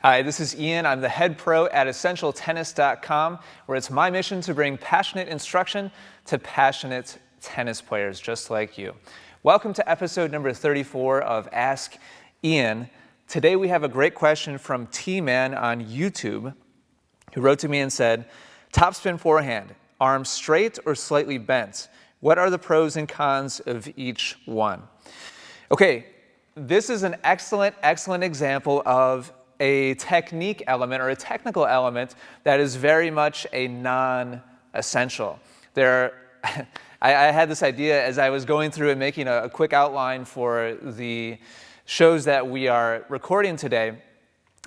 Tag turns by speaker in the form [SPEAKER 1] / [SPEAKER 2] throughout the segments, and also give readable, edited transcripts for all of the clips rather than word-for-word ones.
[SPEAKER 1] Hi, this is Ian. I'm the head pro at EssentialTennis.com, where it's my mission to bring passionate instruction to passionate tennis players just like you. Welcome to episode number 34 of Ask Ian. Today we have a great question from T-Man on YouTube, who wrote to me and said, "Topspin forehand, arm straight or slightly bent? What are the pros and cons of each one?" Okay, this is an excellent example of a technique element or a technical element that is very much a non-essential. I had this idea as I was going through and making a quick outline for the shows that we are recording today.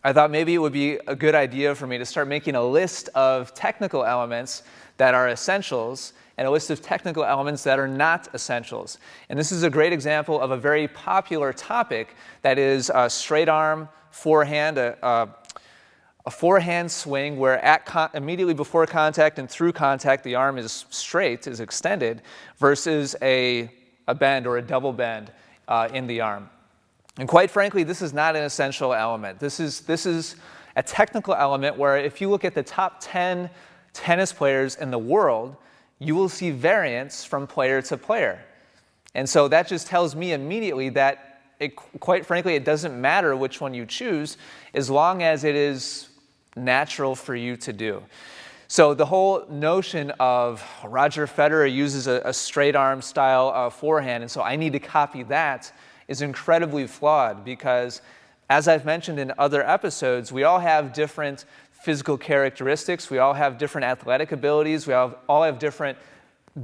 [SPEAKER 1] I thought maybe it would be a good idea for me to start making a list of technical elements that are essentials and a list of technical elements that are not essentials. And this is a great example of a very popular topic that is straight arm forehand, a forehand swing where immediately before contact and through contact the arm is straight, is extended, versus a bend or a double bend in the arm. And quite frankly, this is not an essential element. This is a technical element where if you look at the top 10 tennis players in the world, you will see variance from player to player. And so that just tells me immediately that quite frankly, it doesn't matter which one you choose as long as it is natural for you to do. So the whole notion of Roger Federer uses a straight arm style forehand, and so I need to copy that, is incredibly flawed because, as I've mentioned in other episodes, we all have different physical characteristics, we all have different athletic abilities, all have different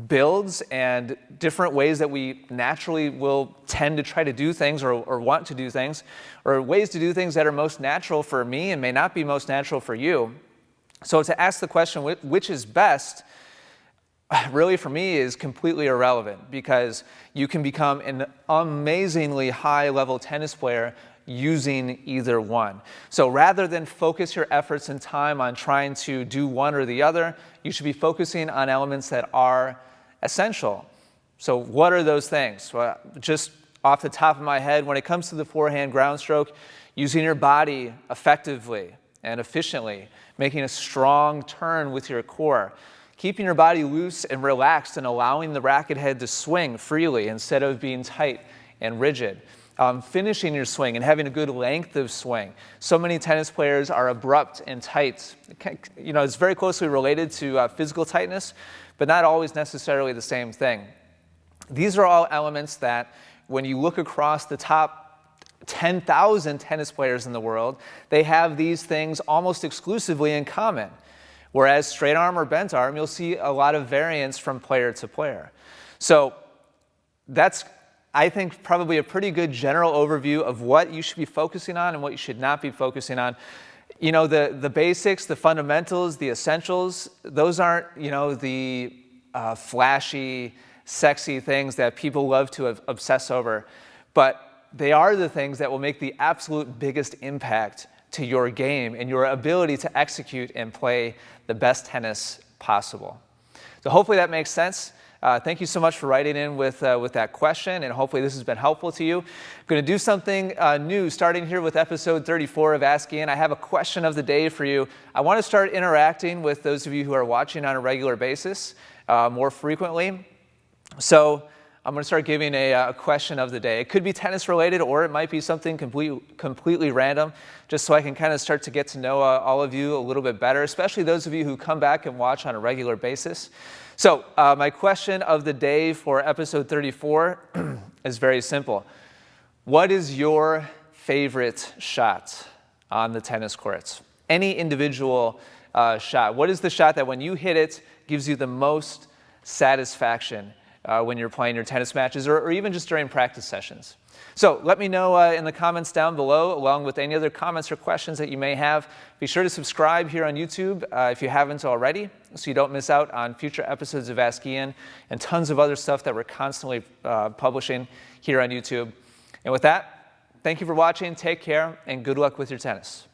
[SPEAKER 1] builds and different ways that we naturally will tend to try to do things or want to do things, or ways to do things that are most natural for me and may not be most natural for you. So to ask the question, which is best, really for me is completely irrelevant because you can become an amazingly high-level tennis player using either one. So rather than focus your efforts and time on trying to do one or the other, you should be focusing on elements that are essential. So what are those things? Well, just off the top of my head, when it comes to the forehand ground stroke, using your body effectively and efficiently, making a strong turn with your core, keeping your body loose and relaxed and allowing the racket head to swing freely instead of being tight and rigid. Finishing your swing and having a good length of swing. So many tennis players are abrupt and tight. It's very closely related to physical tightness, but not always necessarily the same thing. These are all elements that, when you look across the top 10,000 tennis players in the world, they have these things almost exclusively in common. Whereas straight arm or bent arm, you'll see a lot of variance from player to player. So that's, I think, probably a pretty good general overview of what you should be focusing on and what you should not be focusing on. You know, the basics, the fundamentals, the essentials, those aren't, the flashy, sexy things that people love to obsess over, but they are the things that will make the absolute biggest impact to your game and your ability to execute and play the best tennis possible. So hopefully that makes sense. Thank you so much for writing in with that question, and hopefully this has been helpful to you. I'm going to do something new starting here with episode 34 of Ask Ian. I have a question of the day for you. I want to start interacting with those of you who are watching on a regular basis more frequently. So I'm going to start giving a question of the day. It could be tennis related, or it might be something completely random, just so I can kind of start to get to know all of you a little bit better, especially those of you who come back and watch on a regular basis. So my question of the day for episode 34 is very simple. What is your favorite shot on the tennis courts? Any individual shot. What is the shot that when you hit it gives you the most satisfaction when you're playing your tennis matches or even just during practice sessions? So let me know in the comments down below, along with any other comments or questions that you may have. Be sure to subscribe here on YouTube if you haven't already, so you don't miss out on future episodes of Ask Ian and tons of other stuff that we're constantly publishing here on YouTube. And with that, thank you for watching, take care, and good luck with your tennis.